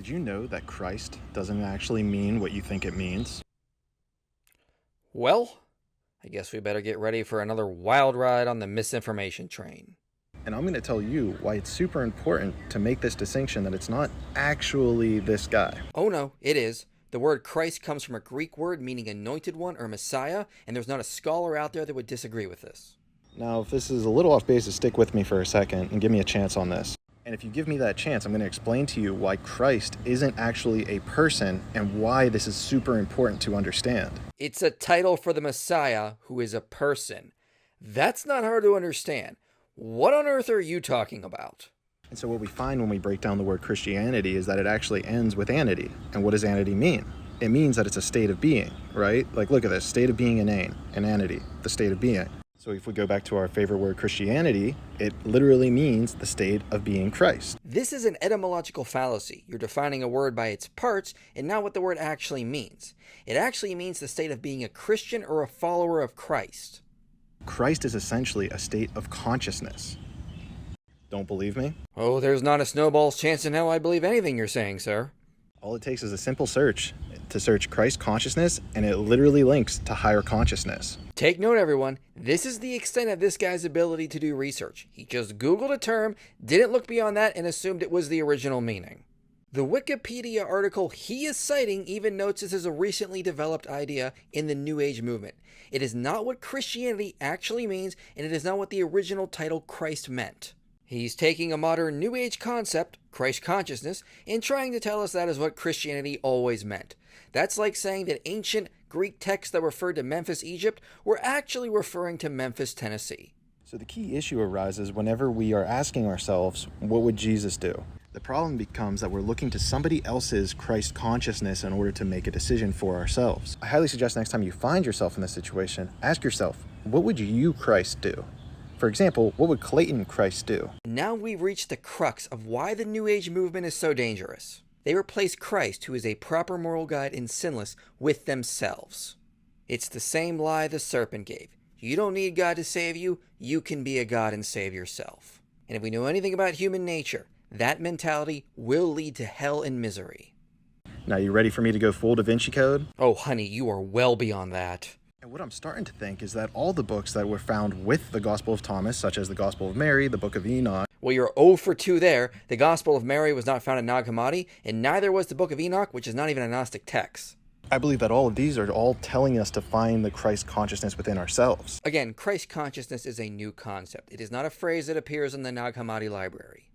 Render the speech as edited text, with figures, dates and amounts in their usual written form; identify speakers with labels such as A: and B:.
A: Did you know that Christ doesn't actually mean what you think it means?
B: Well, I guess we better get ready for another wild ride on the misinformation train.
A: And I'm going to tell you why it's super important to make this distinction that it's not actually this guy.
B: Oh no, it is. The word Christ comes from a Greek word meaning anointed one or Messiah, and there's not a scholar out there that would disagree with this.
A: Now, if this is a little off base, stick with me for a second and give me a chance on this. And if you give me that chance, I'm going to explain to you why Christ isn't actually a person and why this is super important to understand.
B: It's a title for the Messiah who is a person. That's not hard to understand. What on earth are you talking about?
A: And so what we find when we break down the word Christianity is that it actually ends with anity. And what does anity mean? It means that it's a state of being, right? Like, look at this, state of being inane, and anity, the state of being. So if we go back to our favorite word, Christianity, it literally means the state of being Christ.
B: This is an etymological fallacy. You're defining a word by its parts and not what the word actually means. It actually means the state of being a Christian or a follower of Christ.
A: Christ is essentially a state of consciousness. Don't believe me?
B: Oh, there's not a snowball's chance in hell I believe anything you're saying, sir.
A: All it takes is a simple search to search Christ consciousness, and it literally links to higher consciousness.
B: Take note, everyone. This is the extent of this guy's ability to do research. He just Googled a term, didn't look beyond that, and assumed it was the original meaning. The Wikipedia article he is citing even notes this is a recently developed idea in the New Age movement. It is not what Christianity actually means, and it is not what the original title Christ meant. He's taking a modern New Age concept, Christ consciousness, and trying to tell us that is what Christianity always meant. That's like saying that ancient Greek texts that referred to Memphis, Egypt, were actually referring to Memphis, Tennessee.
A: So the key issue arises whenever we are asking ourselves, what would Jesus do? The problem becomes that we're looking to somebody else's Christ consciousness in order to make a decision for ourselves. I highly suggest next time you find yourself in this situation, ask yourself, what would you, Christ, do? For example, what would Clayton Christ do?
B: Now we've reached the crux of why the New Age movement is so dangerous. They replace Christ, who is a proper moral guide and sinless, with themselves. It's the same lie the serpent gave. You don't need God to save you, you can be a God and save yourself. And if we know anything about human nature, that mentality will lead to hell and misery.
A: Now, you ready for me to go full Da Vinci Code?
B: Oh, honey, you are well beyond that.
A: And what I'm starting to think is that all the books that were found with the Gospel of Thomas, such as the Gospel of Mary, the Book of Enoch.
B: Well, you're 0 for 2 there. The Gospel of Mary was not found in Nag Hammadi, and neither was the Book of Enoch, which is not even a Gnostic text.
A: I believe that all of these are all telling us to find the Christ consciousness within ourselves.
B: Again, Christ consciousness is a new concept. It is not a phrase that appears in the Nag Hammadi library.